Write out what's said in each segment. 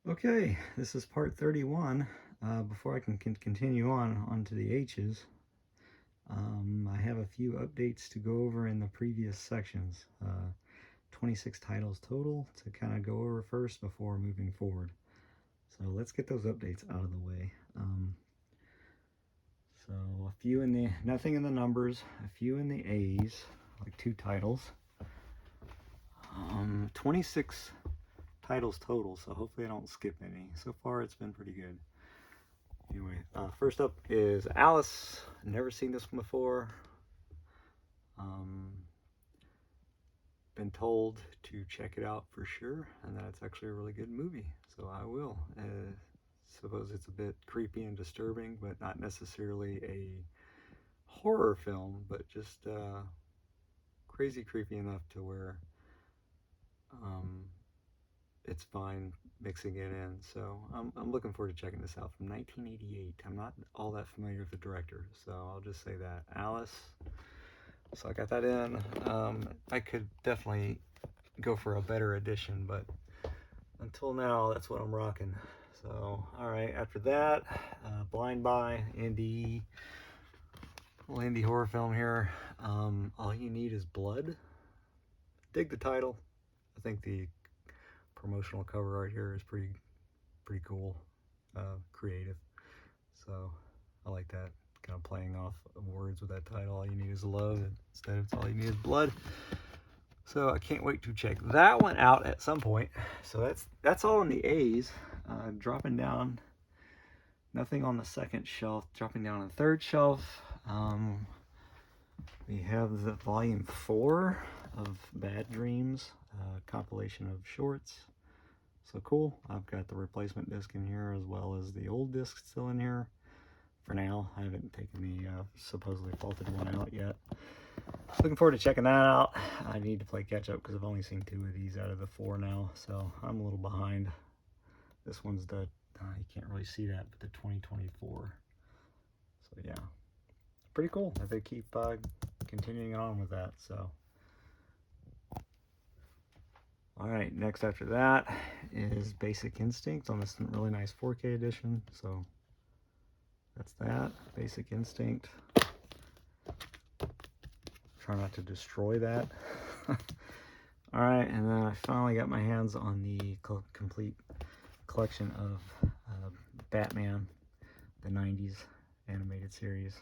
Okay, this is part 31. Before I can continue on to the H's, I have a few updates to go over in the previous sections. 26 titles total to kind of go over first before moving forward. So let's get those updates out of the way. So a few in the, nothing in the numbers, a few in the A's, like 2 titles. 26 titles total, so hopefully I don't skip any. So far it's been pretty good. Anyway, first up is Alice. Never seen this one before. Been told to check it out for sure, and that it's actually a really good movie, so I will. Suppose it's a bit creepy and disturbing, but not necessarily a horror film, but just crazy creepy enough to where it's fine mixing it in. So I'm looking forward to checking this out. From 1988. I'm not all that familiar with the director, so I'll just say that. Alice. So I got that in. I could definitely go for a better edition, but until now, that's what I'm rocking. So, all right. After that, Blind Buy, little indie horror film here. All You Need Is Blood. Dig the title. I think the promotional cover art here is pretty cool, creative. So I like that, kind of playing off of words with that title. All you need is love instead of all you need is blood. So I can't wait to check that one out at some point. So that's all in the A's. Dropping down, nothing on the second shelf. Dropping down on the third shelf, we have the volume 4 of Bad Dreams, compilation of shorts. So cool. I've got the replacement disc in here as well as the old disc still in here. For now, I haven't taken the supposedly faulted one out yet. Looking forward to checking that out. I need to play catch up because I've only seen 2 of these out of the 4 now, so I'm a little behind. This one's the, you can't really see that, but the 2024. So yeah, pretty cool that they keep continuing on with that. So all right, next after that is Basic Instinct on this really nice 4K edition. So that's that, Basic Instinct. Try not to destroy that. All right, and then I finally got my hands on the complete collection of Batman, the 90s animated series.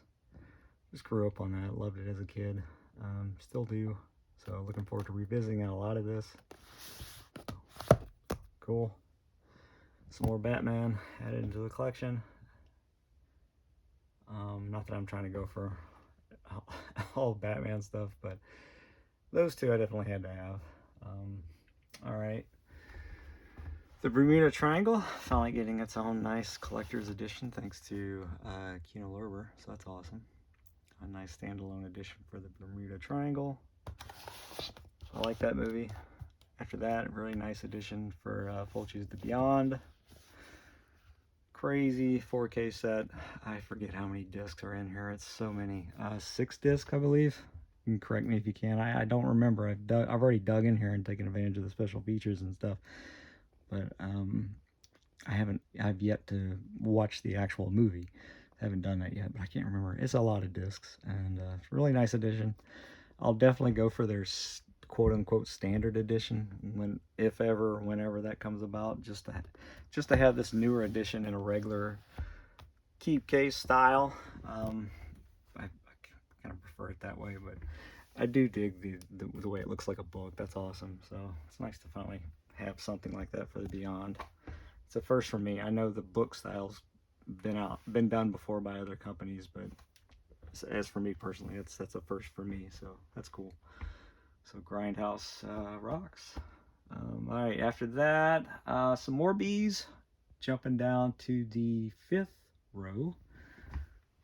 Just grew up on that, loved it as a kid, still do. So looking forward to revisiting a lot of this. Cool. Some more Batman added into the collection. Not that I'm trying to go for all Batman stuff, but those 2 I definitely had to have. All right. The Bermuda Triangle, finally getting its own nice collector's edition thanks to Kino Lorber, so that's awesome. A nice standalone edition for the Bermuda Triangle. I like that movie. After that, a really nice edition for Fulci's The Beyond. Crazy 4K set. I forget how many discs are in here. It's so many. 6 discs, I believe. You can correct me if you can. I don't remember. I've already dug in here and taken advantage of the special features and stuff. But I've yet to watch the actual movie. I haven't done that yet, but I can't remember. It's a lot of discs, and it's a really nice edition. I'll definitely go for their quote-unquote standard edition if ever, whenever that comes about, just to have this newer edition in a regular keep case style. I kind of prefer it that way, but I do dig the way it looks like a book. That's awesome. So it's nice to finally have something like that for the Beyond. It's a first for me. I know the book style's been done before by other companies, but as for me personally, that's a first for me. So that's cool. So Grindhouse rocks. All right, after that, some more bees. Jumping down to the 5th row,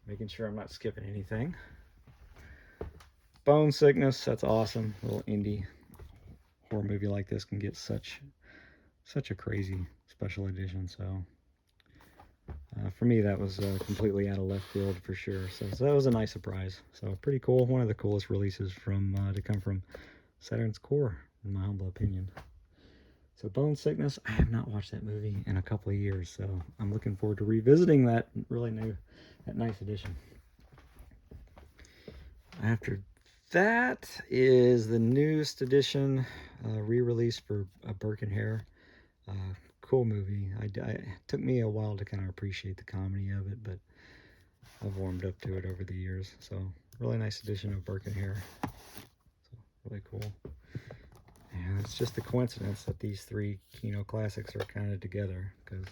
making sure I'm not skipping anything. Bone Sickness, that's awesome. A little indie horror movie like this can get such a crazy special edition. So for me, that was completely out of left field for sure. So that was a nice surprise. So pretty cool. One of the coolest releases to come from Saturn's Core, in my humble opinion. So Bone Sickness, I have not watched that movie in a couple of years, so I'm looking forward to revisiting that nice edition. After that is the newest edition, re-release for Burke and Hare. Cool movie. It took me a while to kind of appreciate the comedy of it, but I've warmed up to it over the years. So really nice edition of Burke and Hare. So really cool. And it's just a coincidence that these three Kino classics are kind of together, because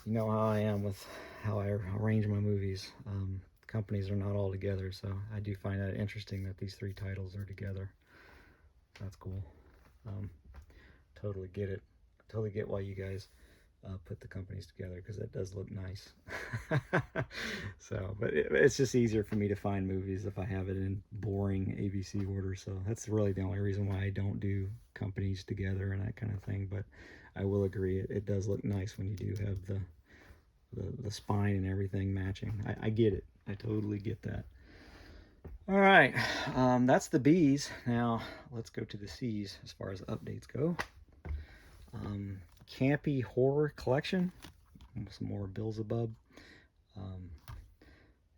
you know how I am with how I arrange my movies. Companies are not all together, so I do find that interesting that these three titles are together. That's cool. Totally get it. Totally get why you guys put the companies together, because that does look nice. So, but it's just easier for me to find movies if I have it in boring ABC order. So that's really the only reason why I don't do companies together and that kind of thing. But I will agree, it does look nice when you do have the spine and everything matching. I get it. I totally get that. All right, that's the B's. Now let's go to the C's as far as updates go. Campy Horror Collection, some more Beelzebub.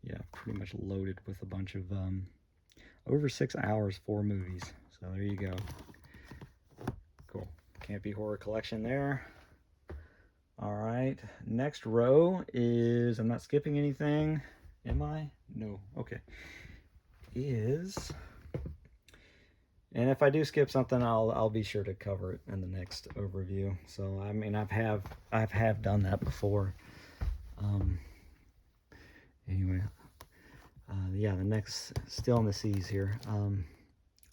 Yeah, pretty much loaded with a bunch of over 6 hours, 4 movies. So there you go. Cool. Campy Horror Collection there. All right, next row is, I'm not skipping anything, am I? No, okay. And if I do skip something, I'll be sure to cover it in the next overview. So I mean, I've done that before. Anyway, yeah, the next, still in the C's here.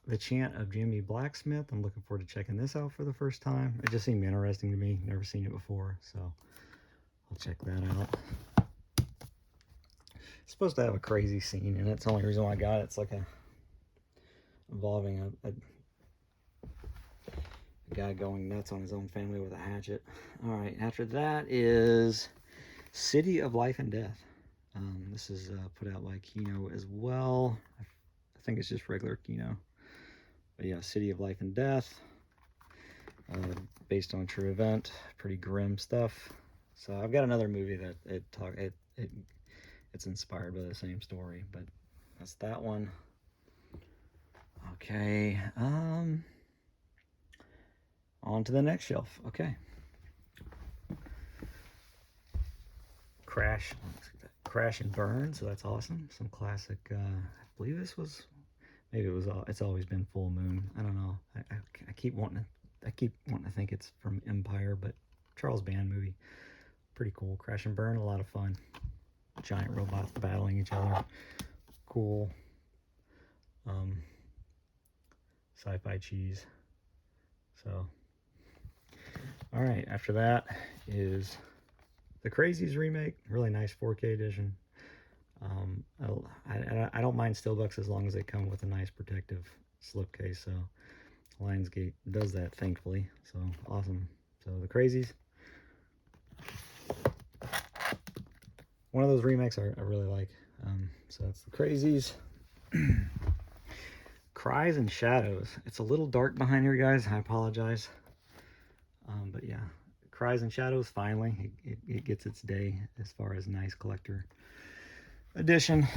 The Chant of Jimmy Blacksmith. I'm looking forward to checking this out for the first time. It just seemed interesting to me. Never seen it before, so I'll check that out. It's supposed to have a crazy scene, and it's the only reason why I got it. It's like involving a guy going nuts on his own family with a hatchet. All right, after that is City of Life and Death. This is put out by Kino as well. I think it's just regular Kino. But yeah, City of Life and Death, based on a true event. Pretty grim stuff. So I've got another movie that it's inspired by the same story, but that's that one. Okay, on to the next shelf. Okay. Crash and Burn, so that's awesome. Some classic, I believe this was, maybe it was, it's always been Full Moon. I don't know. I keep wanting to think it's from Empire, but Charles Band movie. Pretty cool. Crash and Burn, a lot of fun. Giant robots battling each other. Cool. Sci-fi cheese. So, all right, after that is the Crazies remake. Really nice 4K edition. I don't mind steelbooks as long as they come with a nice protective slipcase. So Lionsgate does that, thankfully. So awesome. So the Crazies. One of those remakes I really like. So that's the Crazies. Cries and Shadows. It's a little dark behind here, guys. I apologize. But yeah, Cries and Shadows, finally. It gets its day as far as nice collector edition.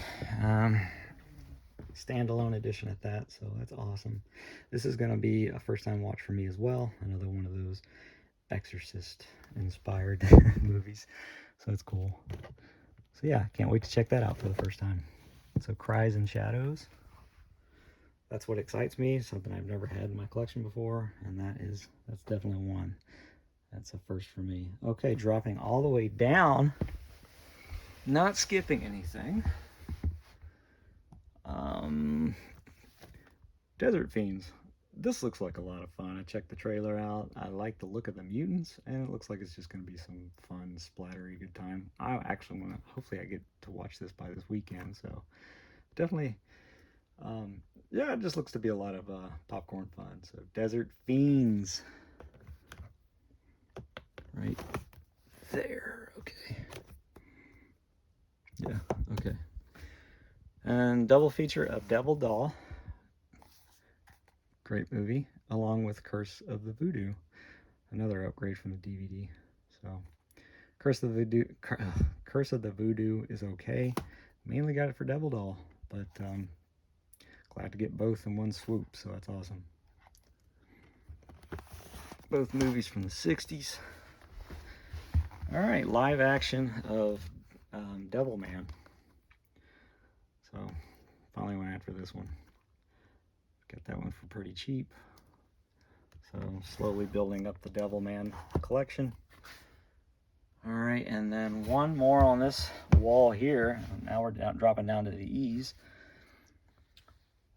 Standalone edition at that, so that's awesome. This is going to be a first-time watch for me as well. Another one of those Exorcist-inspired movies. So that's cool. So yeah, can't wait to check that out for the first time. So Cries and Shadows. That's what excites me. Something I've never had in my collection before, and that's definitely one. That's a first for me. Okay, dropping all the way down. Not skipping anything. Desert Fiends. This looks like a lot of fun. I checked the trailer out. I like the look of the mutants, and it looks like it's just going to be some fun, splattery, good time. I actually want to, hopefully I get to watch this by this weekend, so definitely, yeah, it just looks to be a lot of popcorn fun. So Desert Fiends. Right there, okay. Yeah, okay. And double feature of Devil Doll. Great movie, along with Curse of the Voodoo. Another upgrade from the DVD. So, Curse of the Voodoo is okay. Mainly got it for Devil Doll, but glad to get both in one swoop, so that's awesome. Both movies from the 60s. Alright, live action of Devilman. So, finally went after this one. Got that one for pretty cheap. So, slowly building up the Devilman collection. Alright, and then one more on this wall here. Now we're dropping down to the E's.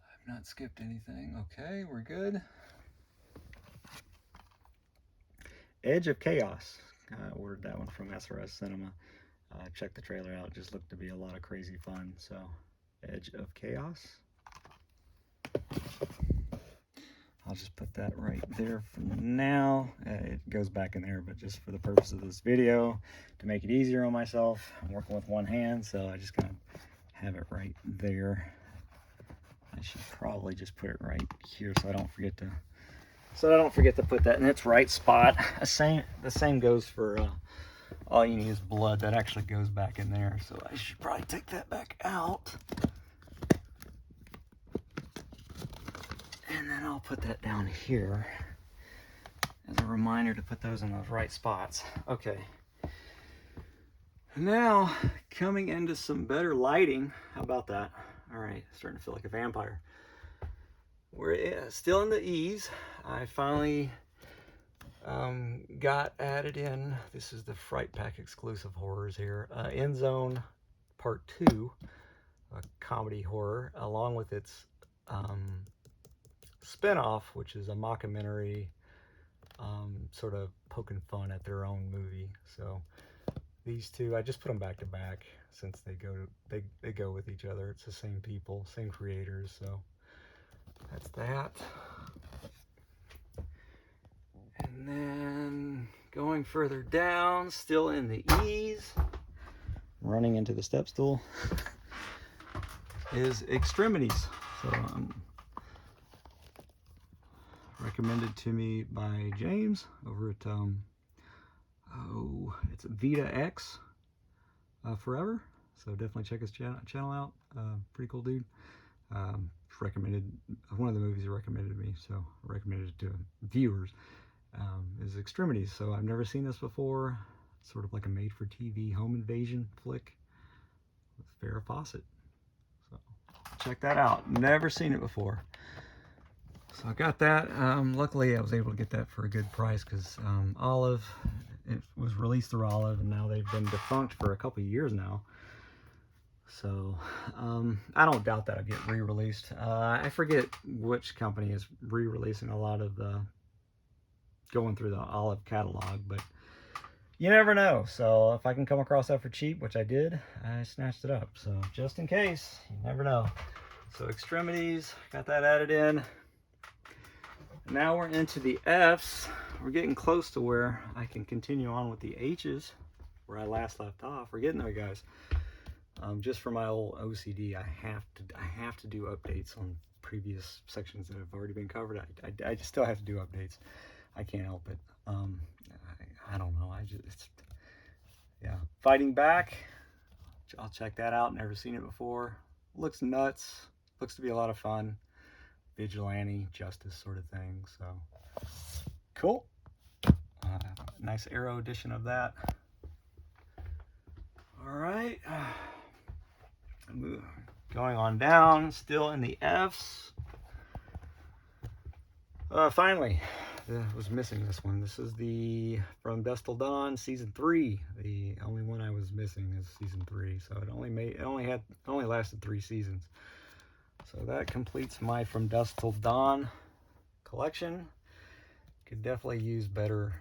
I've not skipped anything. Okay, we're good. Edge of Chaos. I ordered that one from SRS Cinema. Checked the trailer out. Just looked to be a lot of crazy fun. So, Edge of Chaos. I'll just put that right there for now. It goes back in there, but just for the purpose of this video, to make it easier on myself, I'm working with one hand, so I just kind of have it right there. I should probably just put it right here so I don't forget to put that in its right spot. The same goes for all you need is blood. That actually goes back in there, so I should probably take that back out. And then I'll put that down here as a reminder to put those in those right spots. Okay. Now, coming into some better lighting. How about that? All right, starting to feel like a vampire. We're still in the E's. I finally got added in. This is the Fright Pack exclusive horrors here. End Zone Part 2, a comedy horror, along with its spinoff, which is a mockumentary, sort of poking fun at their own movie. So these two, I just put them back to back since they go with each other. It's the same people, same creators. So that's that. And then going further down, still in the E's, running into the step stool, is Extremities. So recommended to me by James over at it's Vita X Forever. So definitely check his channel out. Pretty cool dude. Recommended one of the movies he recommended to me, so I recommended it to viewers. Is Extremities. So I've never seen this before. It's sort of like a made-for-TV home invasion flick with Farrah Fawcett. So check that out. Never seen it before. So I got that. Luckily, I was able to get that for a good price because Olive, it was released through Olive, and now they've been defunct for a couple of years now. So I don't doubt that'll get re-released. I forget which company is re-releasing a lot of the, going through the Olive catalog, but you never know. So if I can come across that for cheap, which I did, I snatched it up. So just in case, you never know. So Extremities, got that added in. Now we're into the F's. We're getting close to where I can continue on with the H's, where I last left off. We're getting there, guys. Just for my old OCD, I have to do updates on previous sections that have already been covered. I just still have to do updates. I can't help it. I don't know. Yeah. Fighting Back. I'll check that out. Never seen it before. Looks nuts. Looks to be a lot of fun. Vigilante justice sort of thing. So cool. Nice Arrow edition of that. All right. Going on down, still in the F's. Finally, I was missing this one. This is the From Dusk Till Dawn season 3. The only one I was missing is season 3. So it only lasted 3 seasons. So that completes my From Dusk Till Dawn collection. Could definitely use better,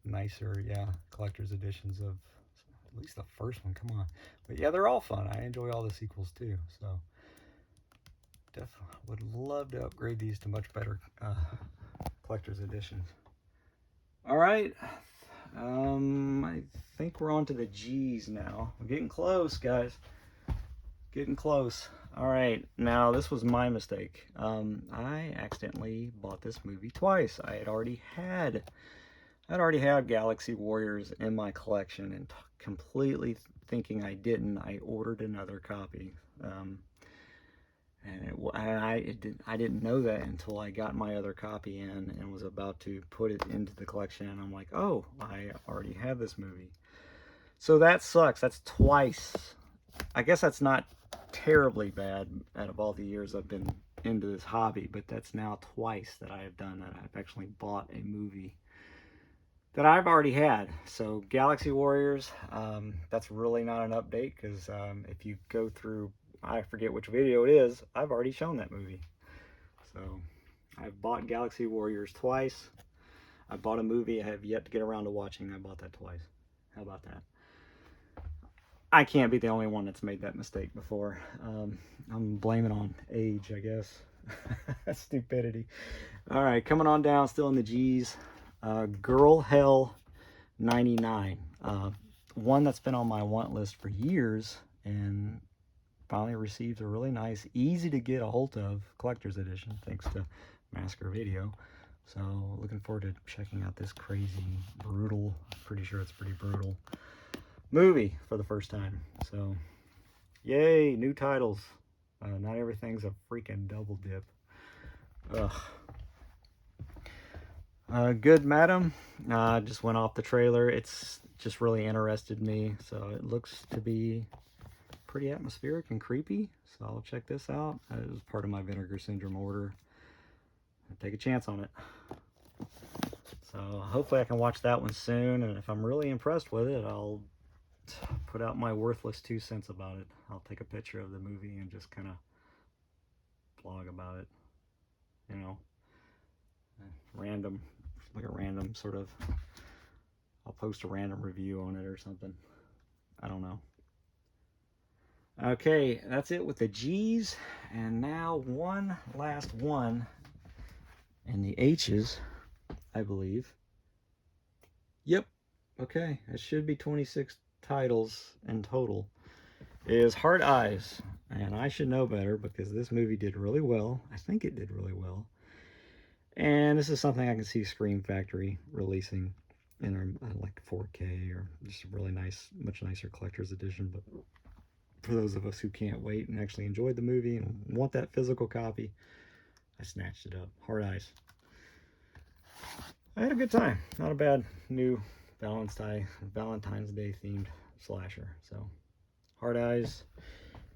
nicer, collector's editions of at least the first one. Come on. But yeah, they're all fun. I enjoy all the sequels too. So definitely would love to upgrade these to much better collector's editions. All right. I think we're on to the G's now. We're getting close, guys. Getting close. All right, now this was my mistake. I accidentally bought this movie twice. I had already had I'd already had Galaxy Warriors in my collection, and completely thinking I didn't, I ordered another copy. I didn't know that until I got my other copy in and was about to put it into the collection. And I'm like, oh, I already have this movie. So that sucks. That's twice. I guess that's not terribly bad out of all the years I've been into this hobby, but that's now twice that I have done that. I've actually bought a movie that I've already had. So Galaxy Warriors, that's really not an update, because if you go through, I forget which video it is, I've already shown that movie. So I've bought Galaxy Warriors twice. I bought a movie I have yet to get around to watching. I bought that twice. How about that? I can't be the only one that's made that mistake before. I'm blaming on age, I guess. Stupidity. All right, coming on down, still in the G's. Girl Hell 99. One that's been on my want list for years, and finally received a really nice, easy to get a hold of collector's edition, thanks to Massacre Video. So looking forward to checking out this crazy, brutal, pretty sure it's pretty brutal movie for the first time. So yay, new titles. Not everything's a freaking double dip. Good Madam. Just went off the trailer. It's just really interested me. So it looks to be pretty atmospheric and creepy. So I'll check this out. It was part of my Vinegar Syndrome order. I'll take a chance on it. So hopefully I can watch that one soon. And if I'm really impressed with it, I'll put out my worthless 2 cents about it. I'll take a picture of the movie and just kind of blog about it. You know, random, like a random sort of, I'll post a random review on it or something. I don't know. Okay, that's it with the G's. And now one last one in the H's, I believe. Yep. Okay, it should be 26 titles in total. Is Hard Eyes. And I should know better because this movie did really well. I think it did really well. And this is something I can see Scream Factory releasing in like 4K or just a really nice, much nicer collector's edition. But for those of us who can't wait and actually enjoyed the movie and want that physical copy, I snatched it up. Hard Eyes. I had a good time. Not a bad new Valentine's Day themed slasher. So Hard Eyes.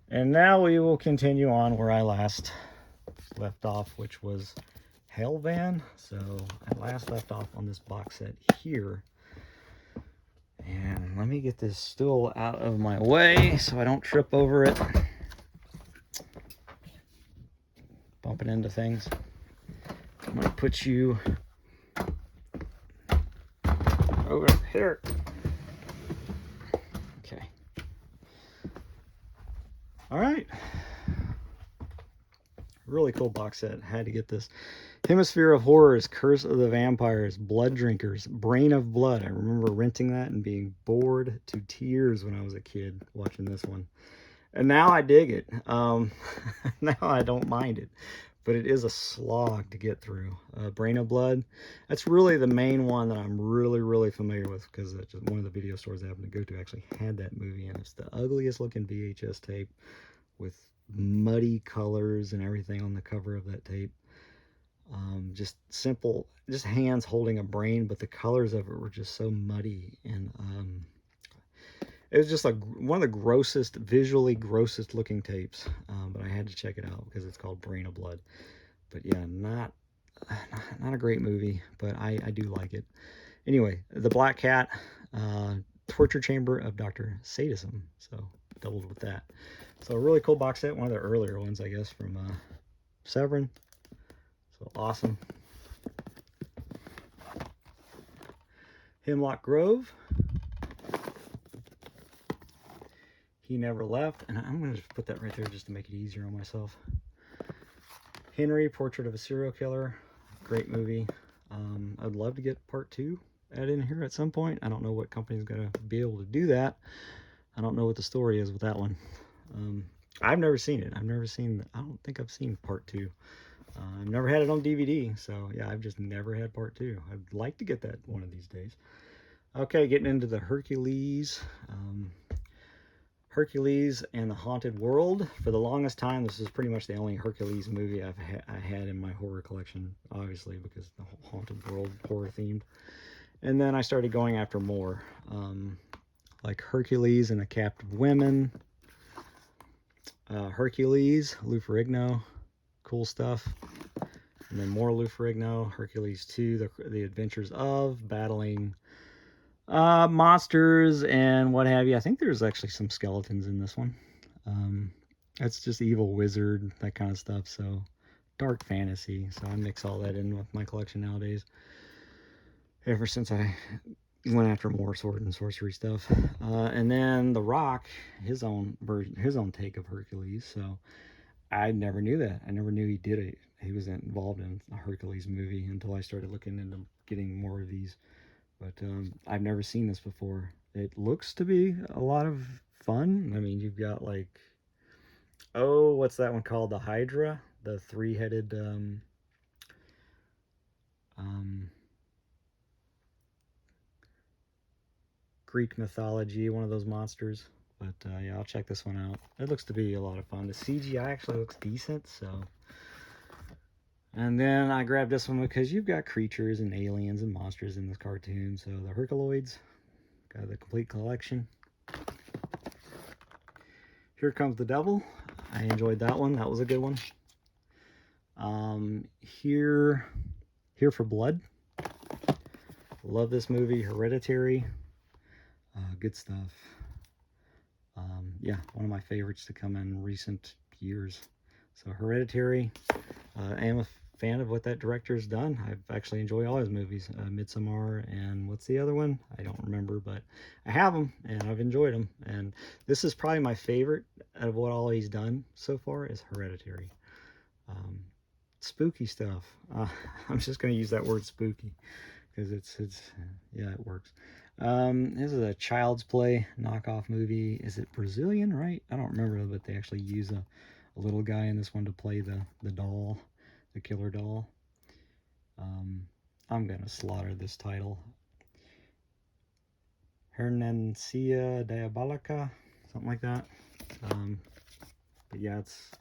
And now we will continue on where I last left off, which was Hell Van. So I last left off on this box set here. And let me get this stool out of my way so I don't trip over it. Bumping into things. I'm going to put you over here. Okay. All right. Really cool box set. Had to get this. Hemisphere of Horrors, Curse of the Vampires, Blood Drinkers, Brain of Blood. I remember renting that and being bored to tears when I was a kid watching this one. And now I dig it. Now I don't mind it. But it is a slog to get through. Brain of Blood, that's really the main one that I'm really familiar with, because one of the video stores I happened to go to actually had that movie, and it's the ugliest looking VHS tape with muddy colors and everything on the cover of that tape. Just simple, just hands holding a brain, but the colors of it were just so muddy, and it was just like one of the grossest, visually grossest looking tapes. But I had to check it out because it's called Brain of Blood. But yeah, not a great movie, but I do like it. Anyway, The Black Cat, Torture Chamber of Dr. Sadism. So doubled with that. So a really cool box set, one of the earlier ones, I guess, from Severin. So awesome. Hemlock Grove. He Never Left. And I'm going to just put that right there just to make it easier on myself. Henry, Portrait of a Serial Killer. Great movie. I'd love to get part 2 added in here at some point. I don't know what company's going to be able to do that. I don't know what the story is with that one. I've never seen it. I don't think I've seen part 2. I've never had it on DVD, so yeah, I've just never had part 2. I'd like to get that one of these days. Okay, getting into the Hercules. Hercules and the Haunted World. For the longest time, this is pretty much the only Hercules movie I had in my horror collection, obviously, because the Haunted World, horror themed. And then I started going after more, like Hercules and the Captive Women, Hercules, Lou Ferrigno, cool stuff. And then more Lou Ferrigno, Hercules 2, the Adventures of, battling monsters and what have you. I think there's actually some skeletons in this one. That's just evil wizard, that kind of stuff. So dark fantasy. So I mix all that in with my collection nowadays. Ever since I went after more sword and sorcery stuff. And then The Rock, his own version, his own take of Hercules. So I never knew that. I never knew he did it. He was involved in a Hercules movie until I started looking into getting more of these. But I've never seen this before. It looks to be a lot of fun. I mean, you've got like, oh, what's that one called? The Hydra, the three-headed Greek mythology, one of those monsters. But yeah, I'll check this one out. It looks to be a lot of fun. The CGI actually looks decent, so. And then I grabbed this one because you've got creatures and aliens and monsters in this cartoon. So the Herculoids, got the complete collection. Here Comes the Devil. I enjoyed that one. That was a good one. Here for Blood. Love this movie. Hereditary. Good stuff. Yeah, one of my favorites to come in recent years. So Hereditary. I am a fan of what that director's done. I've actually enjoyed all his movies. Midsommar and what's the other one? I don't remember, but I have them and I've enjoyed them. And this is probably my favorite out of what all he's done so far is Hereditary. Spooky stuff. I'm just going to use that word spooky because it's yeah, it works. This is a Child's Play knockoff movie. Is it Brazilian, right? I don't remember, but they actually use a little guy in this one to play the doll, the killer doll. I'm gonna slaughter this title. Hernancia Diabolica, something like that. But yeah, it's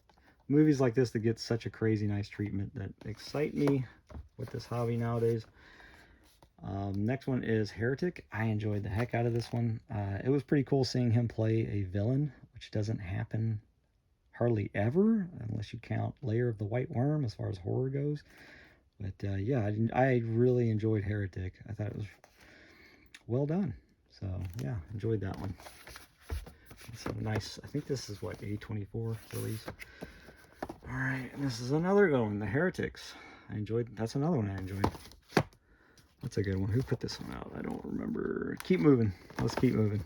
movies like this that get such a crazy nice treatment that excite me with this hobby nowadays. Next one is Heretic. I enjoyed the heck out of this one. It was pretty cool seeing him play a villain, which doesn't happen hardly ever, unless you count Lair of the White Worm as far as horror goes. But yeah, I really enjoyed Heretic. I thought it was well done. So yeah, enjoyed that one. So nice. I think this is what, A24 release. All right, and this is another good one, The Heretics. That's another one I enjoyed. That's a good one. Who put this one out? I don't remember. Keep moving. Let's keep moving.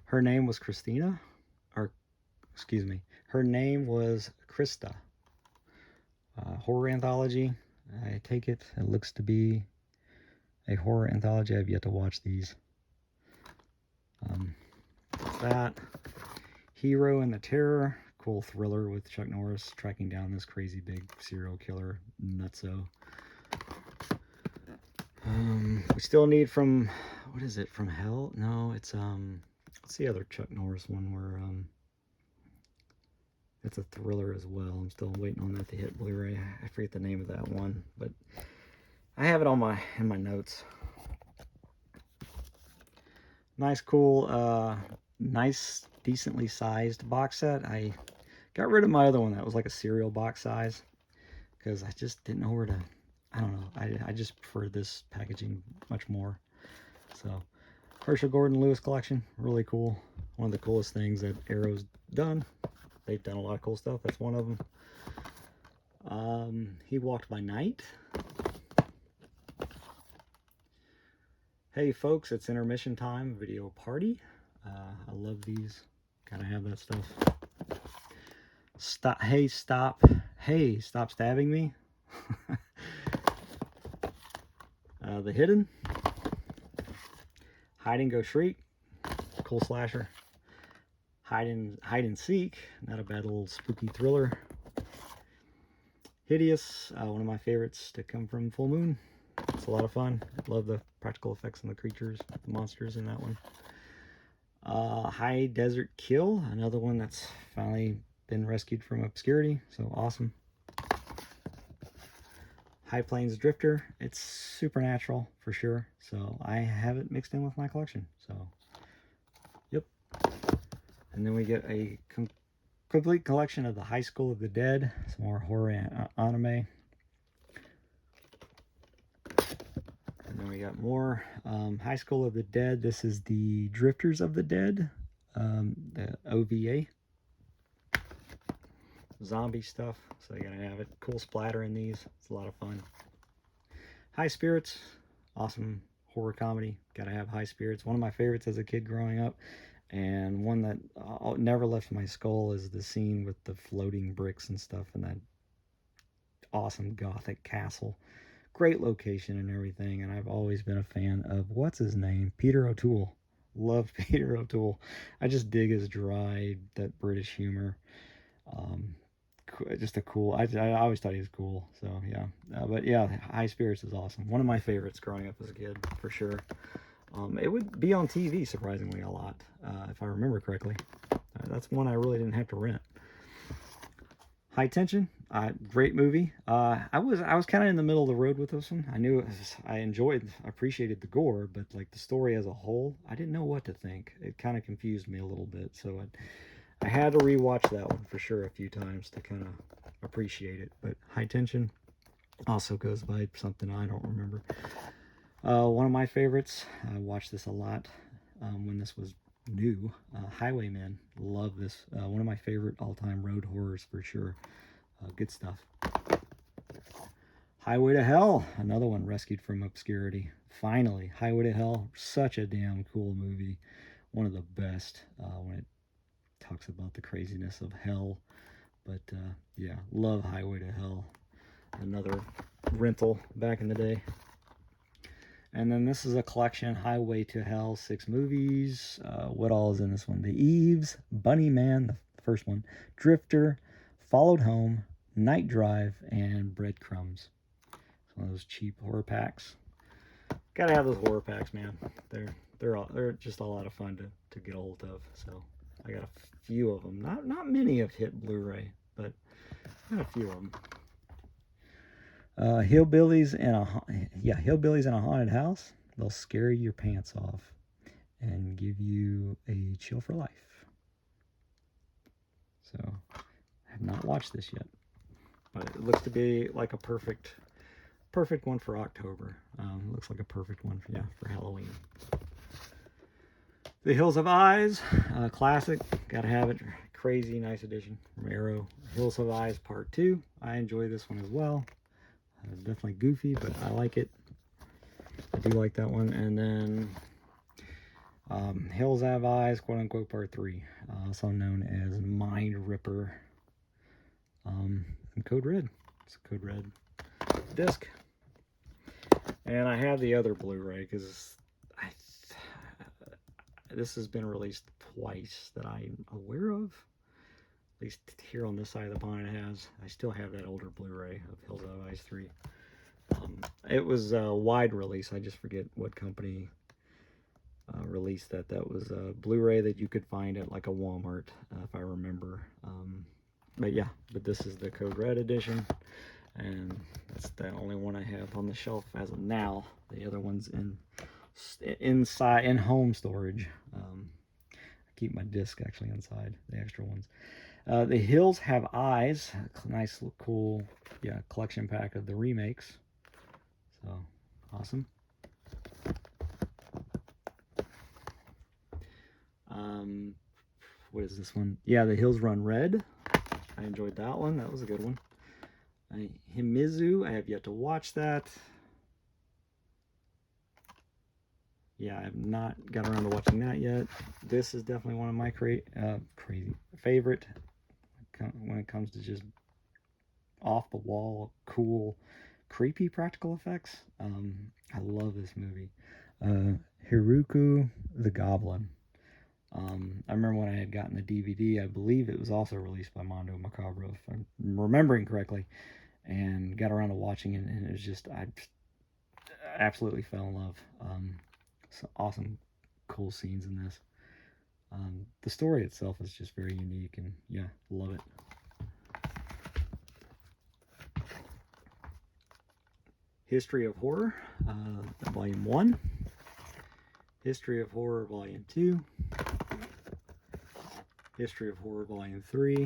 Her name was Christina, or excuse me, her name was Krista. Horror anthology. I take it. It looks to be a horror anthology. I've yet to watch these. That. Hero and the Terror. Cool thriller with Chuck Norris tracking down this crazy big serial killer nutso. We still need from, what is it, From Hell? No, it's what's the other Chuck Norris one where it's a thriller as well. I'm still waiting on that to hit Blu-ray. I forget the name of that one, but I have it on in my notes. Nice, cool, nice, decently sized box set. I got rid of my other one that was like a cereal box size because I just didn't know where to. I don't know. I just prefer this packaging much more. So, Herschel Gordon Lewis collection, really cool. One of the coolest things that Arrow's done. They've done a lot of cool stuff. That's one of them. He Walked by Night. Hey folks, it's intermission time. Video party. I love these. Gotta have that stuff. Stop. Hey, stop. Hey, stop stabbing me. The Hidden. Hide and Go Shriek. Cool slasher. Hide and Seek. Not a bad little spooky thriller. Hideous, one of my favorites to come from Full Moon. It's a lot of fun. I love the practical effects on the creatures, the monsters in that one. High Desert Kill, another one that's finally been rescued from obscurity, so awesome. High Plains Drifter, it's supernatural for sure, so I have it mixed in with my collection, so yep. And then we get a complete collection of the High School of the Dead, some more horror anime. And then we got more High School of the Dead. This is the Drifters of the Dead, the OVA. Zombie stuff, so you gotta have it. Cool splatter in these, it's a lot of fun. High Spirits, awesome horror comedy, gotta have High Spirits. One of my favorites as a kid growing up, and one that never left my skull is the scene with the floating bricks and stuff in that awesome gothic castle. Great location and everything, and I've always been a fan of, what's his name, Peter O'Toole. Love Peter O'Toole. I just dig his dry, that British humor. Just a cool, I always thought he was cool, so yeah. But yeah, High Spirits is awesome. One of my favorites growing up as a kid, for sure. It would be on TV surprisingly a lot, if I remember correctly. That's one I really didn't have to rent. High Tension, great movie. I was kind of in the middle of the road with this one. I appreciated the gore, but like the story as a whole, I didn't know what to think. It kind of confused me a little bit, so I had to rewatch that one for sure a few times to kind of appreciate it. But High Tension also goes by something I don't remember. One of my favorites, I watched this a lot when this was new. Highwaymen, love this. One of my favorite all-time road horrors for sure. Good stuff. Highway to Hell, another one rescued from obscurity. Finally, Highway to Hell, such a damn cool movie. One of the best when it talks about the craziness of hell. But yeah, love Highway to Hell. Another rental back in the day. And then this is a collection, Highway to Hell, 6 movies. What all is in this one? The Eves, Bunny Man, the first one, Drifter, Followed Home, Night Drive, and Breadcrumbs. It's one of those cheap horror packs. Gotta have those horror packs, man. They're just a lot of fun to get a hold of. So I got a few of them. Not many have hit Blu-ray, but I got a few of them. Hillbillies in a Haunted House. They'll scare your pants off and give you a chill for life. So I have not watched this yet, but it looks to be like a perfect one for October. Looks like a perfect one for Halloween. The Hills Have Eyes, classic, gotta have it. Crazy nice edition from Arrow. Hills Have Eyes Part 2. I enjoy this one as well. Definitely goofy, but I like it. I do like that one. And then Hills Have Eyes, quote unquote, Part 3, also known as Mind Ripper. And Code Red. It's a Code Red disc. And I have the other Blu-ray because this has been released twice that I'm aware of. At least here on this side of the pond it has. I still have that older Blu-ray of Hills Have Eyes 3. It was a wide release. I just forget what company released that. That was a Blu-ray that you could find at like a Walmart, if I remember. But yeah, this is the Code Red edition. And that's the only one I have on the shelf as of now. The other one's in home storage. I keep my disc actually inside, the extra ones. The Hills Have Eyes, nice, cool, collection pack of the remakes. So, awesome. What is this one? Yeah, The Hills Run Red. I enjoyed that one. That was a good one. Himizu, I have yet to watch that. Yeah, I have not got around to watching that yet. This is definitely one of my crazy favorite when it comes to just off the wall, cool, creepy practical effects. I love this movie. Hiruku the Goblin. I remember when I had gotten the DVD, I believe it was also released by Mondo Macabro, if I'm remembering correctly. and got around to watching it, and it was just, I absolutely fell in love. Some awesome, cool scenes in this. The story itself is just very unique, and yeah, love it. History of Horror, Volume 1. History of Horror, Volume 2. History of Horror, Volume 3.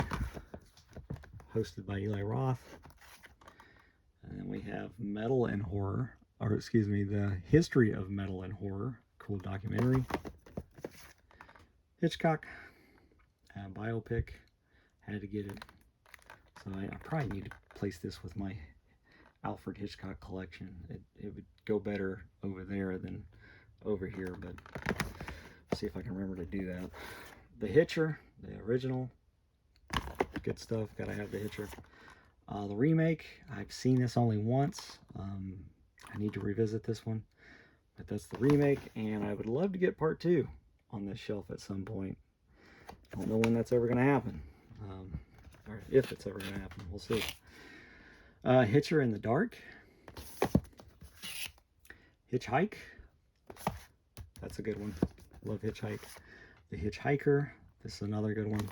Hosted by Eli Roth. And then we have Metal and Horror, or excuse me, the History of Metal and Horror, cool documentary. Hitchcock, biopic, had to get it. So I probably need to place this with my Alfred Hitchcock collection. It would go better over there than over here, but see if I can remember to do that. The Hitcher, the original, good stuff. Gotta have the Hitcher. The remake, I've seen this only once. I need to revisit this one, but that's the remake, and I would love to get part 2 on this shelf at some point. Don't know when that's ever going to happen, or if it's ever going to happen. We'll see. Hitcher in the Dark. Hitchhike. That's a good one. Love Hitchhike. The Hitchhiker. This is another good one.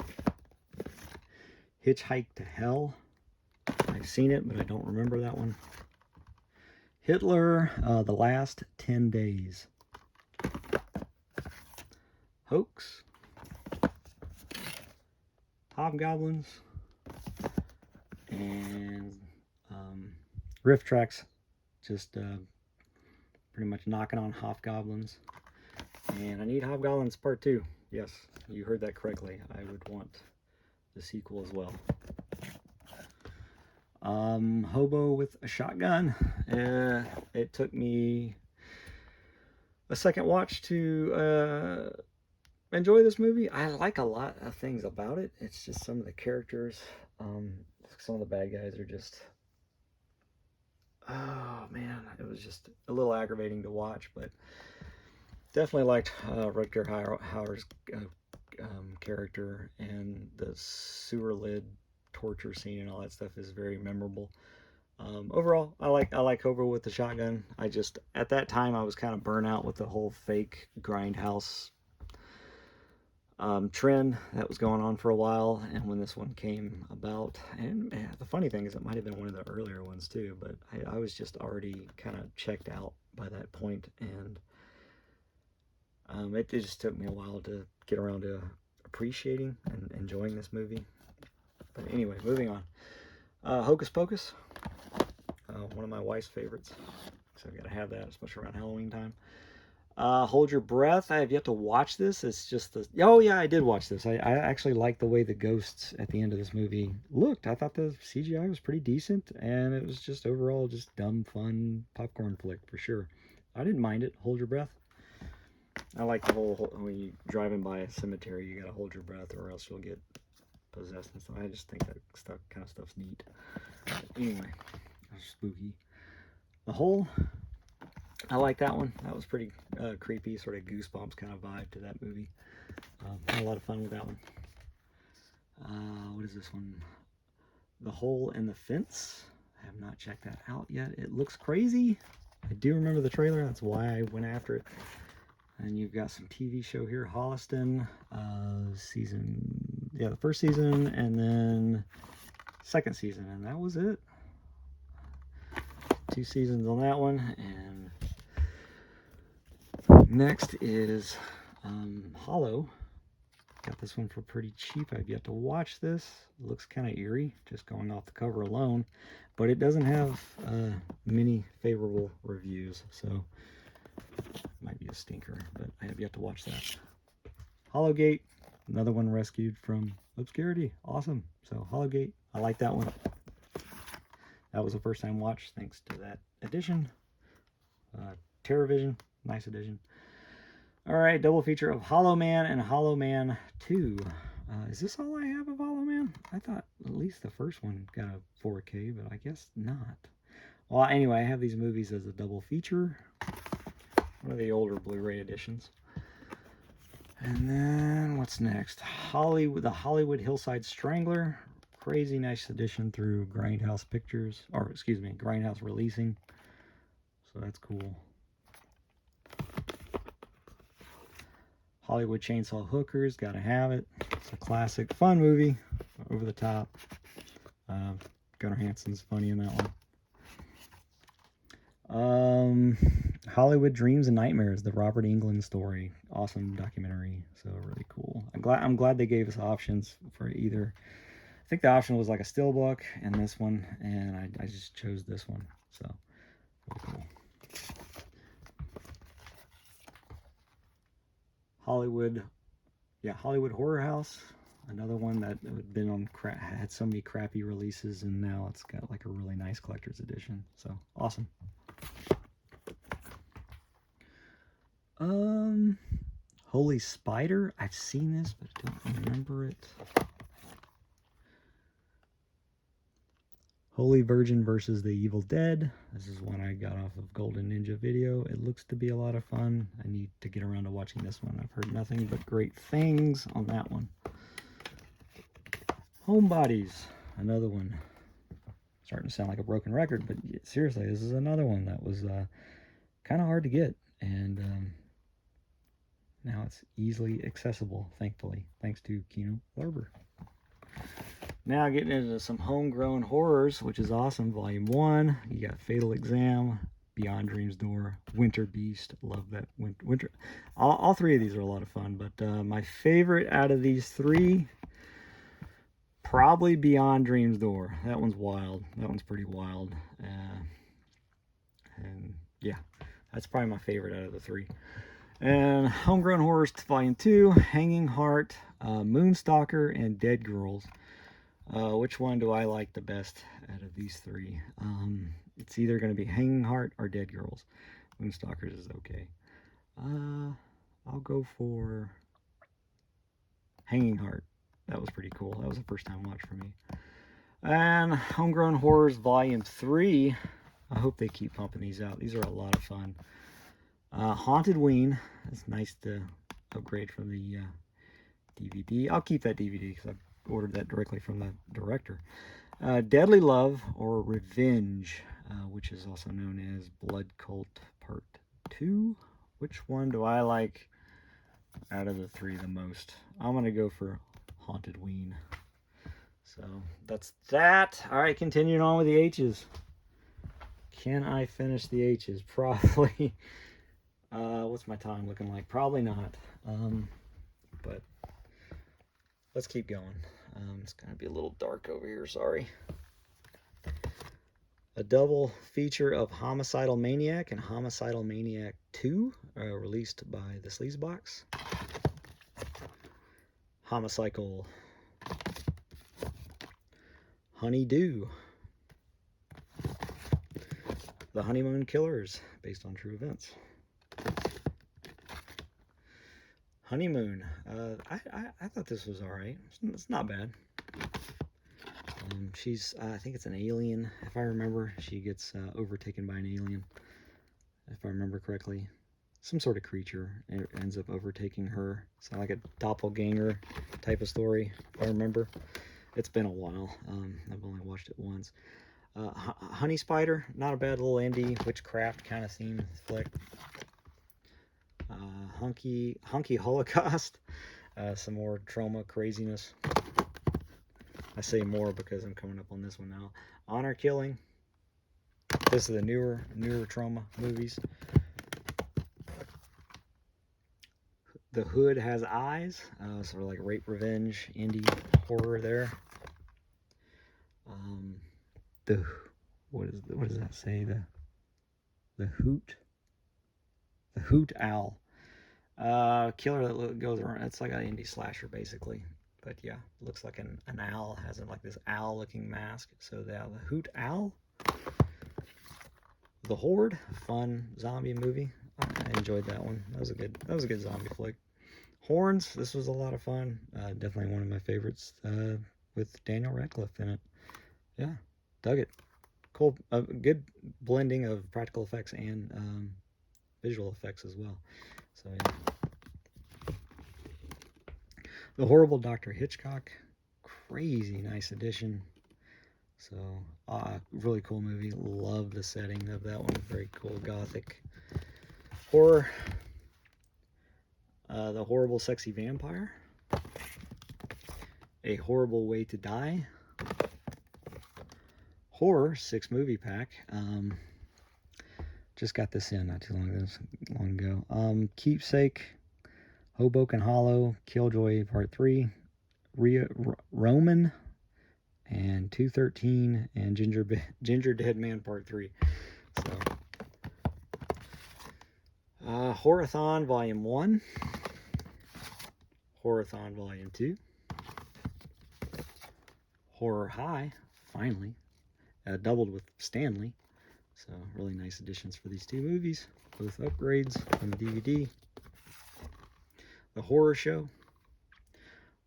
Hitchhike to Hell. I've seen it, but I don't remember that one. Hitler, The Last 10 Days. Hoax. Hobgoblins. And riff tracks. Just pretty much knocking on Hobgoblins. And I need Hobgoblins Part 2. Yes, you heard that correctly. I would want the sequel as well. Hobo with a Shotgun. It took me a second watch to enjoy this movie. I like a lot of things about it. It's just some of the characters, some of the bad guys are just, oh man, it was just a little aggravating to watch, but definitely liked Rutger Hauer's character, and the sewer lid torture scene and all that stuff is very memorable. Overall, I like Hobo with the Shotgun. I just, at that time, I was kind of burnt out with the whole fake grindhouse trend that was going on for a while, and when this one came about, and the funny thing is it might have been one of the earlier ones too, but I was just already kind of checked out by that point, and it just took me a while to get around to appreciating and enjoying this movie. But anyway, moving on. Hocus Pocus, one of my wife's favorites, so I gotta have that, especially around Halloween time. Hold Your Breath. I have yet to watch this. It's just the... Oh, yeah, I did watch this. I actually liked the way the ghosts at the end of this movie looked. I thought the CGI was pretty decent, and it was just overall just dumb, fun popcorn flick for sure. I didn't mind it. Hold Your Breath. I like the whole... When you're driving by a cemetery, you gotta hold your breath or else you'll get possessed and stuff. I just think that kind of stuff's neat. But anyway, spooky. The Hole... I like that one. That was pretty creepy, sort of Goosebumps kind of vibe to that movie. Had a lot of fun with that one. What is this one? The Hole in the Fence. I have not checked that out yet. It looks crazy. I do remember the trailer. That's why I went after it. And you've got some TV show here. Holliston. The first season, and then second season. And that was it. 2 seasons on that one. And next is Hollow. Got this one for pretty cheap. I've yet to watch this. It looks kind of eerie, just going off the cover alone. But it doesn't have many favorable reviews, so it might be a stinker. But I have yet to watch that. Hollowgate, another one rescued from obscurity. Awesome. So Hollowgate, I like that one. That was a first time watch, thanks to that edition. TerrorVision, nice edition. All right, double feature of Hollow Man and Hollow Man 2. Is this all I have of Hollow Man? I thought at least the first one got a 4K, but I guess not. Well, anyway, I have these movies as a double feature. One of the older Blu-ray editions. And then, what's next? The Hollywood Hillside Strangler. crazy nice edition through Grindhouse Pictures, or excuse me, Grindhouse Releasing. So that's cool. Hollywood Chainsaw Hookers, gotta have it. It's a classic, fun movie, over the top. Gunnar Hansen's funny in that one. Hollywood Dreams and Nightmares, the Robert Englund story, awesome documentary. So really cool. I'm glad they gave us options for either. I think the option was like a steelbook and this one, and I just chose this one. So really cool. Hollywood Horror House, another one that had been on had so many crappy releases, and now it's got like a really nice collector's edition. So awesome. Holy Spider, I've seen this but I don't remember it. Holy Virgin versus the Evil Dead. This is one I got off of Golden Ninja Video. It looks to be a lot of fun. I need to get around to watching this one. I've heard nothing but great things on that one. Homebodies, another one. Starting to sound like a broken record, but seriously, this is another one that was kind of hard to get, and now it's easily accessible, thankfully, thanks to Kino Lorber. Now getting into some homegrown horrors, which is awesome. Volume 1, you got Fatal Exam, Beyond Dream's Door, Winter Beast. Love that winter. All three of these are a lot of fun, but my favorite out of these three, probably Beyond Dream's Door. That one's wild. That one's pretty wild. And yeah, that's probably my favorite out of the three. And Homegrown Horrors Volume 2, Hanging Heart, Moonstalker, and Dead Girls. Which one do I like the best out of these three? It's either going to be Hanging Heart or Dead Girls. Moonstalkers is okay. I'll go for Hanging Heart. That was pretty cool. That was a first time watch for me. And Homegrown Horrors Volume 3. I hope they keep pumping these out. These are a lot of fun. Haunted Ween. It's nice to upgrade from the DVD. I'll keep that DVD because I've ordered that directly from the director. Deadly Love or Revenge, which is also known as Blood Cult Part 2. Which one do I like out of the three the most? I'm going to go for Haunted Ween. So that's that. All right, continuing on with the H's. Can I finish the H's? Probably. What's my time looking like? Probably not. But let's keep going. It's going to be a little dark over here, sorry. A double feature of Homicidal Maniac and Homicidal Maniac 2, released by the Sleazebox. Homicycle. Honeydew. The Honeymoon Killers, based on true events. Honeymoon. I thought this was alright. It's not bad. She's, I think it's an alien, if I remember. She gets overtaken by an alien, if I remember correctly. Some sort of creature ends up overtaking her. It's like a doppelganger type of story, if I remember. It's been a while. I've only watched it once. Honey Spider, not a bad little indie witchcraft kind of theme flick. Hunky Holocaust, some more trauma craziness. I say more because I'm coming up on this one now. Honor Killing. This is the newer trauma movies. The Hood Has Eyes, sort of like rape revenge indie horror there. What does that say? The Hoot Owl. Killer that goes around. It's like an indie slasher basically. But yeah, it looks like an owl, has like this owl looking mask. So the Hoot Owl. The Horde, fun zombie movie. I enjoyed that one. That was a good zombie flick. Horns, this was a lot of fun. Definitely one of my favorites, with Daniel Radcliffe in it. Yeah, dug it. Cool, good blending of practical effects and visual effects as well. So yeah. The Horrible Dr. Hitchcock. crazy nice edition. So, really cool movie. Love the setting of that one. Very cool gothic horror. The Horrible Sexy Vampire. A Horrible Way to Die. Horror 6 movie pack. Just got this in not too long ago. Keepsake, Hoboken Hollow, Killjoy Part 3, Roman, and 213, and Ginger Dead Man Part 3. So, Horrorthon Volume 1, Horrorthon Volume 2, Horror High, finally, doubled with Stanley. So, really nice additions for these 2 movies, both upgrades on the DVD. The Horror Show,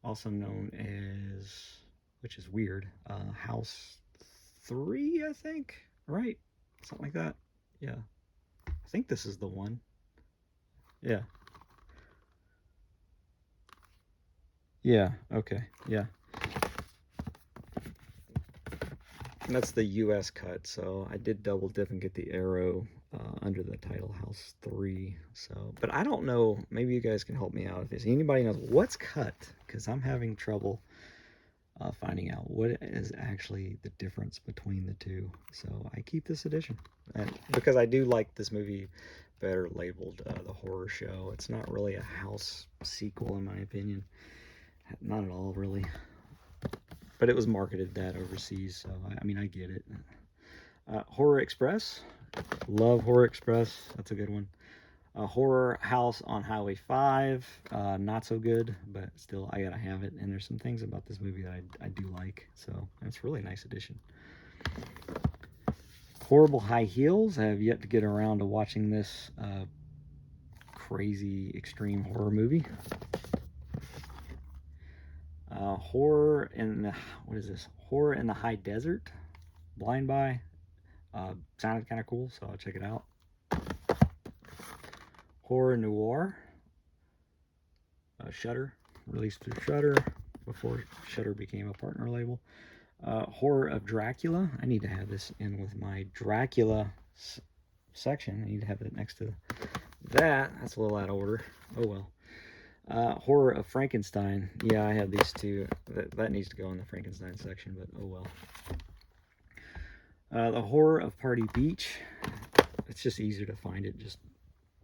also known as, which is weird, House 3, I think, right? Something like that. Yeah. I think this is the one. Yeah. Yeah, okay, yeah. And that's the US cut, so I did double dip and get the arrow under the title House 3. So, but I don't know, maybe you guys can help me out if anybody knows what's cut, because I'm having trouble finding out what is actually the difference between the two. So I keep this edition because I do like this movie better labeled The Horror Show. It's not really a house sequel in my opinion, not at all really, but it was marketed that overseas, so I mean I get it. Horror Express, love Horror Express, that's a good one. Horror House on Highway 5, not so good, but still I gotta have it, and there's some things about this movie that I do like, so it's a really nice addition. Horrible High Heels, I have yet to get around to watching this crazy extreme horror movie. Horror in the, what is this? Horror in the High Desert, Blind Buy, sounded kind of cool, so I'll check it out. Horror Noir, Shudder, released through Shudder before Shudder became a partner label. Horror of Dracula, I need to have this in with my Dracula section. I need to have it next to that. That's a little out of order. Oh well. Horror of Frankenstein, yeah, I have these two. That needs to go in the Frankenstein section, but oh well. The Horror of Party Beach, it's just easier to find it just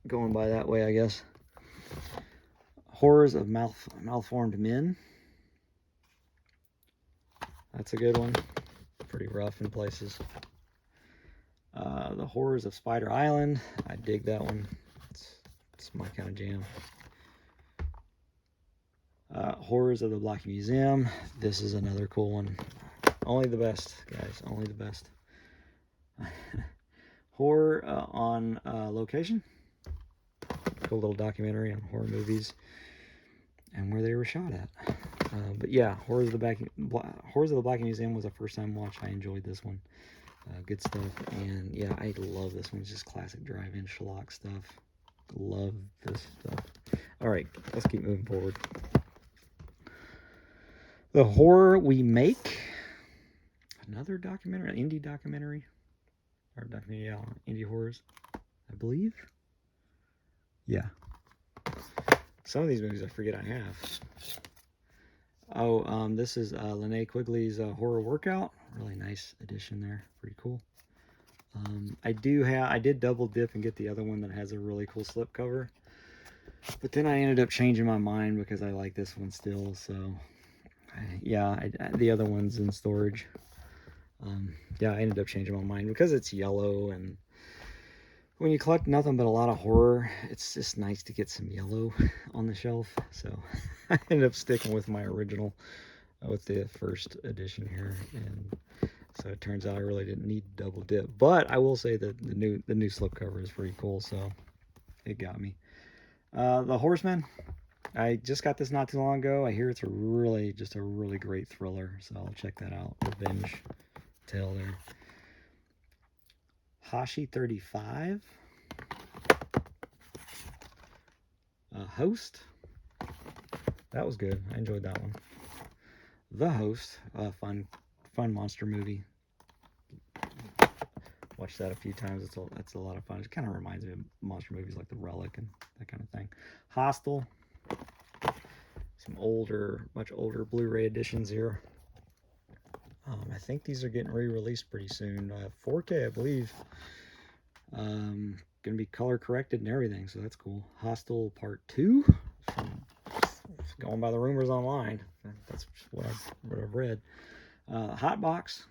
going by that way, I guess. Horrors of Malformed Men, that's a good one, pretty rough in places. The Horrors of Spider Island, I dig that one, it's my kind of jam. Horrors of the Black Museum, this is another cool one. Only the best, guys, only the best. Horror on Location, cool little documentary on horror movies and where they were shot at. But yeah, Horrors of the Black Museum was a first time watch. I enjoyed this one. Good stuff. And yeah, I love this one. It's just classic drive-in schlock stuff. Love this stuff. All right, let's keep moving forward. The Horror We Make, another documentary, an indie documentary. Or documentary, yeah, indie horrors, I believe. Yeah. Some of these movies I forget I have. Oh, this is Linnea Quigley's Horror Workout. Really nice addition there. Pretty cool. I did double dip and get the other one that has a really cool slipcover. But then I ended up changing my mind because I like this one still. So, the other one's in storage. Yeah, I ended up changing my mind because it's yellow, and when you collect nothing but a lot of horror, it's just nice to get some yellow on the shelf. So I ended up sticking with my original, with the first edition here, and so it turns out I really didn't need double dip. But I will say that the new slipcover is pretty cool, so it got me. The Horseman, I just got this not too long ago. I hear it's just a really great thriller, so I'll check that out. Revenge tale there. Hashi 35. Host. That was good. I enjoyed that one. The Host, fun monster movie. Watched that a few times. It's a lot of fun. It kind of reminds me of monster movies like The Relic and that kind of thing. Hostel. Some much older Blu-ray editions here. I think these are getting re-released pretty soon. 4K, I believe. Gonna be color corrected and everything, so that's cool. Hostel Part 2. Going by the rumors online. That's what I've read. Hot Box.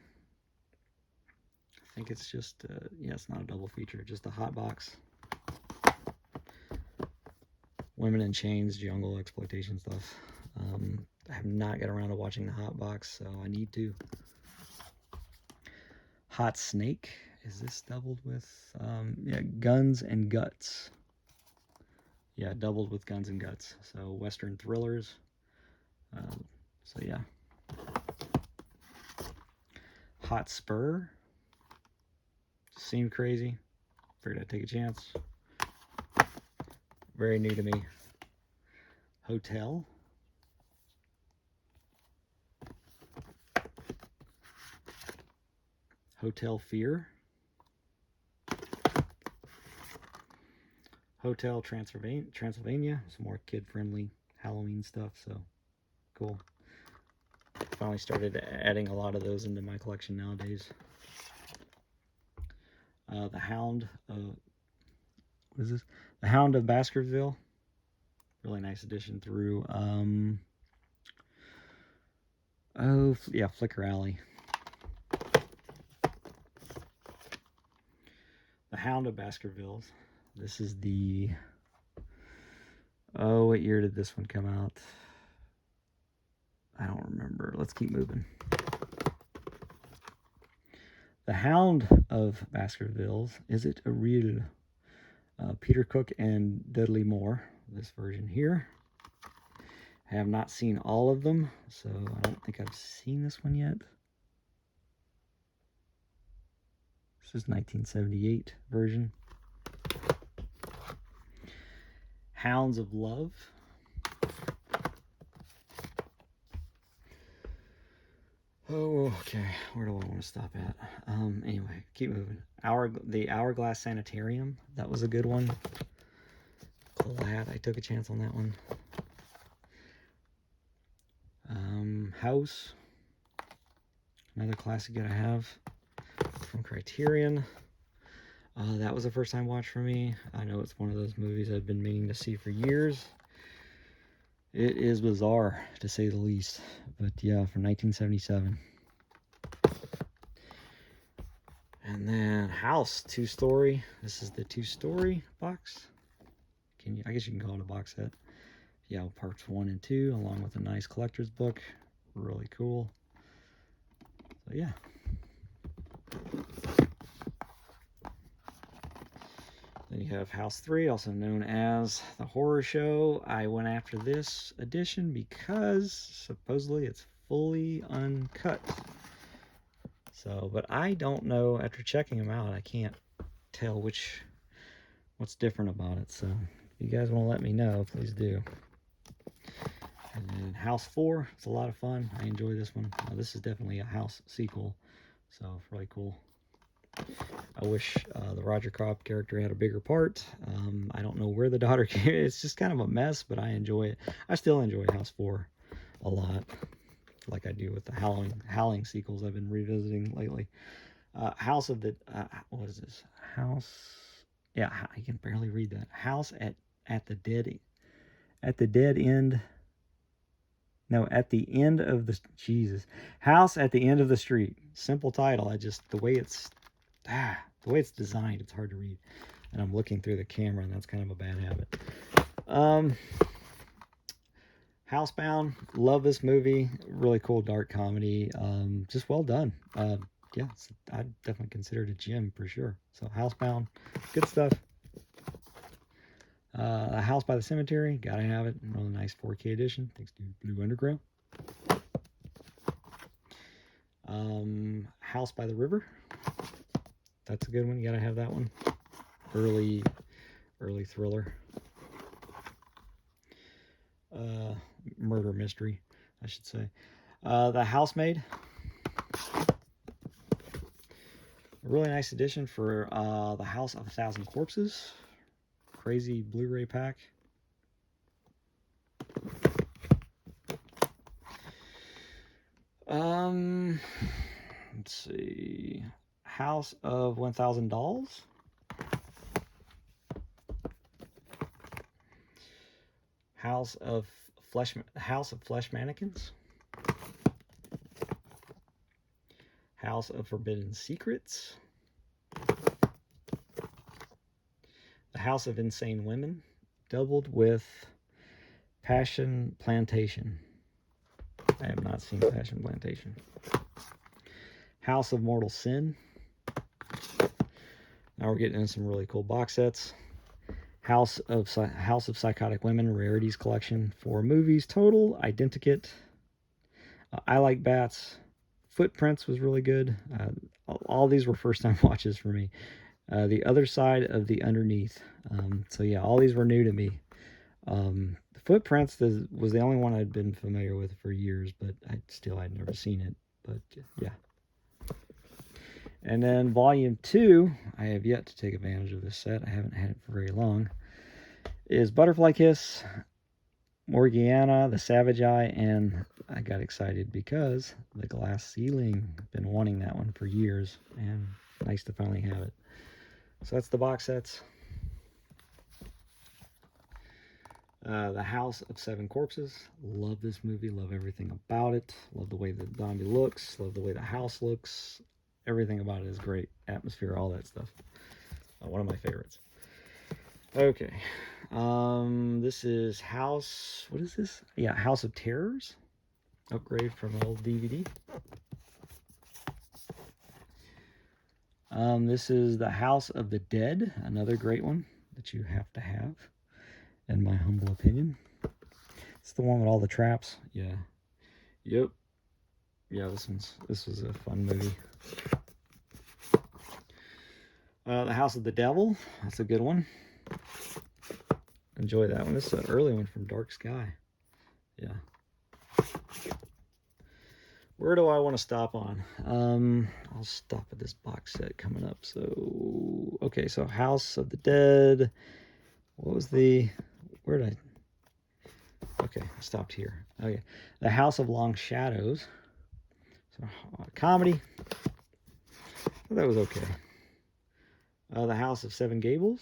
I think it's just, yeah, it's not a double feature, just a hot box. Women in Chains, jungle exploitation stuff. I have not got around to watching the hot box, so I need to. Hot Snake. Is this doubled with, yeah, Guns and Guts. Yeah, doubled with Guns and Guts. So Western thrillers. So yeah. Hot Spur. Seemed crazy. Figured I'd take a chance. Very new to me. Hotel. Hotel Fear. Hotel Transylvania. Some more kid-friendly Halloween stuff, so cool. Finally started adding a lot of those into my collection nowadays. The Hound of... What is this? The Hound of Baskerville. Really nice addition through... oh, yeah, Flickr Alley. The Hound of Baskervilles. This is the... Oh, what year did this one come out? I don't remember. Let's keep moving. The Hound of Baskervilles. Is it a real? Peter Cook and Dudley Moore. This version here. I have not seen all of them, so I don't think I've seen this one yet. This is 1978 version. Hounds of Love. Oh, okay. Where do I want to stop at? Anyway, keep moving. The Hourglass Sanitarium. That was a good one. Glad I took a chance on that one. House. Another classic that I have from Criterion. That was a first time watch for me. I know it's one of those movies I've been meaning to see for years. It is bizarre, to say the least. But yeah, from 1977. And then House, 2-story. This is the 2-story box. I guess you can call it a box set. Yeah, parts 1 and 2, along with a nice collector's book. Really cool. So yeah. Then you have House 3, also known as The Horror Show. I went after this edition because supposedly it's fully uncut. So, but I don't know, after checking them out, I can't tell what's different about it. So, if you guys want to let me know, please do. And then House 4, it's a lot of fun. I enjoy this one. This is definitely a House sequel, so really cool. I wish the Roger Cobb character had a bigger part. I don't know where the daughter came. It's just kind of a mess, but I enjoy it. I still enjoy House 4 a lot, like I do with the Howling sequels I've been revisiting lately. House of the... what is this? House... Yeah, I can barely read that. House at the dead... At the dead end... No, at the end of the... Jesus. House at the end of the street. Simple title. The way it's designed, it's hard to read. And I'm looking through the camera, and that's kind of a bad habit. Housebound. Love this movie. Really cool dark comedy. Just well done. Yeah, I'd definitely consider it a gem for sure. So Housebound. Good stuff. A House by the Cemetery, gotta have it. Really nice 4K edition, thanks to Blue Underground. House by the River, that's a good one. You gotta have that one. Early thriller, murder mystery, I should say. The Housemaid. A really nice addition for the House of 1,000 Corpses. Crazy Blu-ray pack. Let's see. House of 1,000 Dolls. House of Flesh Mannequins. House of Forbidden Secrets. The House of Insane Women, doubled with Passion Plantation. I have not seen Passion Plantation. House of Mortal Sin. Now we're getting into some really cool box sets. House of Psychotic Women Rarities Collection, 4 movies total, identikit. I Like Bats. Footprints was really good. All these were first-time watches for me. The Other Side of the Underneath. So yeah, all these were new to me. The Footprints was the only one I'd been familiar with for years, but I'd never seen it. But yeah. And then Volume 2, I have yet to take advantage of this set. I haven't had it for very long. Is Butterfly Kiss, Morgiana, The Savage Eye, and I got excited because The Glass Ceiling. I've been wanting that one for years, and nice to finally have it. So that's the box sets. The House of 7 Corpses. Love this movie. Love everything about it. Love the way the zombie looks. Love the way the house looks. Everything about it is great. Atmosphere, all that stuff. One of my favorites. Okay. This is House... What is this? Yeah, House of Terrors. Upgrade from an old DVD. This is the House of the Dead. Another great one that you have to have, in my humble opinion. It's the one with all the traps. Yeah. Yep. Yeah, this was a fun movie. The House of the Devil. That's a good one. Enjoy that one. This is an early one from Dark Sky. Yeah. Where do I want to stop on? I'll stop at this box set coming up. So, okay, so House of the Dead. What was the... Where did I... Okay, I stopped here. Okay. The House of Long Shadows. So, comedy. Well, that was okay. The House of Seven Gables.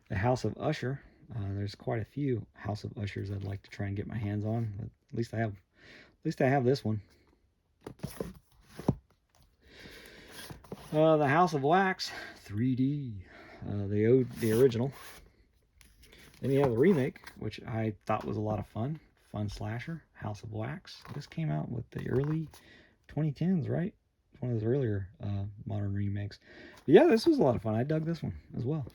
The House of Usher. There's quite a few House of Ushers I'd like to try and get my hands on. But at least I have this one. The House of Wax 3D. The original. Then you have the remake, which I thought was a lot of fun. Fun slasher. House of Wax. This came out with the early 2010s, right? One of those earlier modern remakes. But yeah, this was a lot of fun. I dug this one as well.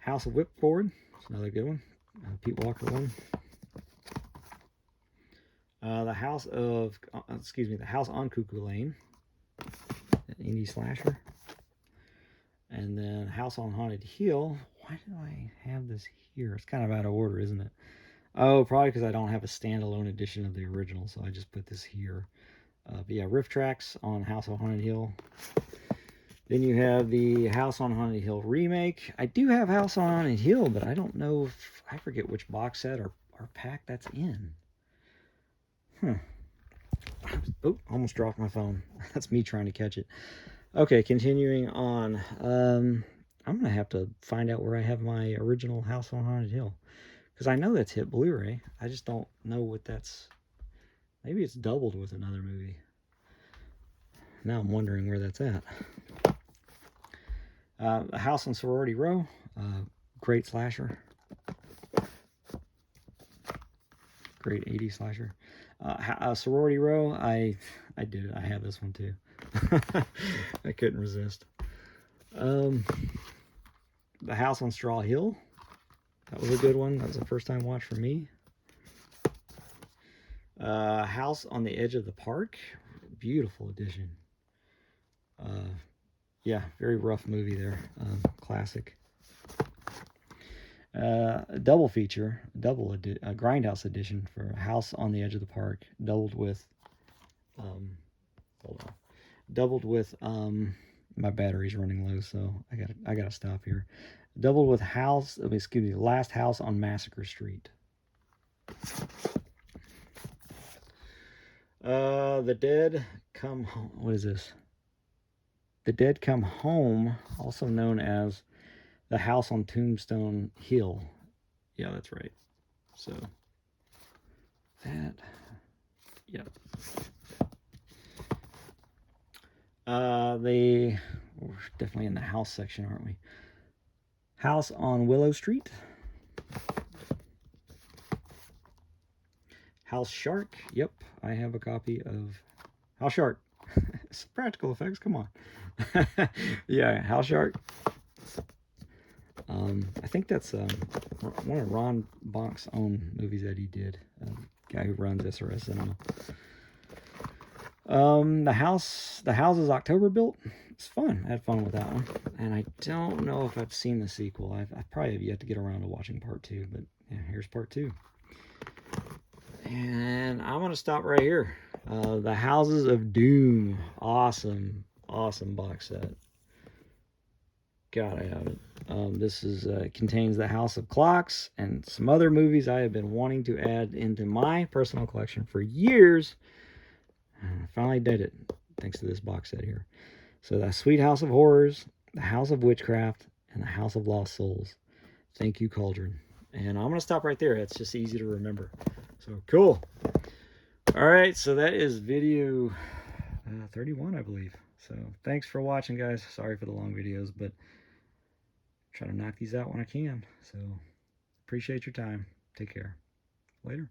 House of Whipcord. It's another good one. Pete Walker one. The House on Cuckoo Lane. An indie slasher. And then House on Haunted Hill. Why did I have this here? It's kind of out of order, isn't it? Oh, probably because I don't have a standalone edition of the original, so I just put this here. But yeah, riff tracks on House on Haunted Hill. Then you have the House on Haunted Hill remake. I do have House on Haunted Hill, but I don't know if... I forget which box set or pack that's in. Oh, almost dropped my phone. That's me trying to catch it. Okay, continuing on. I'm going to have to find out where I have my original House on Haunted Hill. Because I know that's hit Blu-ray. I just don't know what that's... Maybe it's doubled with another movie. Now I'm wondering where that's at. The House on Sorority Row. Great slasher. Great 80s slasher. Sorority Row. I did it. I have this one too. I couldn't resist. The House on Straw Hill. That was a good one. That was a first time watch for me. House on the Edge of the Park. Beautiful edition. Yeah, very rough movie there. Classic. A double feature, a Grindhouse edition for a House on the Edge of the Park, doubled with, hold on, doubled with, my battery's running low, so I gotta stop here. Doubled with Last House on Massacre Street. The Dead Come Home. What is this? The Dead Come Home, also known as The House on Tombstone Hill. Yeah, that's right. So, that, yep. We're definitely in the house section, aren't we? House on Willow Street. House Shark. Yep, I have a copy of House Shark. It's practical effects, come on. Yeah, House Shark. I think that's one of Ron Bonk's own movies that he did. Guy who runs SRS Cinema. The house is October built. It's fun. I had fun with that one. And I don't know if I've seen the sequel. I probably have yet to get around to watching part 2, but yeah, here's part 2. And I'm gonna stop right here. The Houses of Doom. Awesome box set. Gotta have it. This contains The House of Clocks and some other movies I have been wanting to add into my personal collection for years. And I finally did it, thanks to this box set here. So The Sweet House of Horrors, The House of Witchcraft, and The House of Lost Souls. Thank you, Cauldron. And I'm gonna stop right there. It's just easy to remember. So cool. All right, so that is video 31, I believe. So thanks for watching, guys. Sorry for the long videos, but try to knock these out when I can. So appreciate your time. Take care. Later.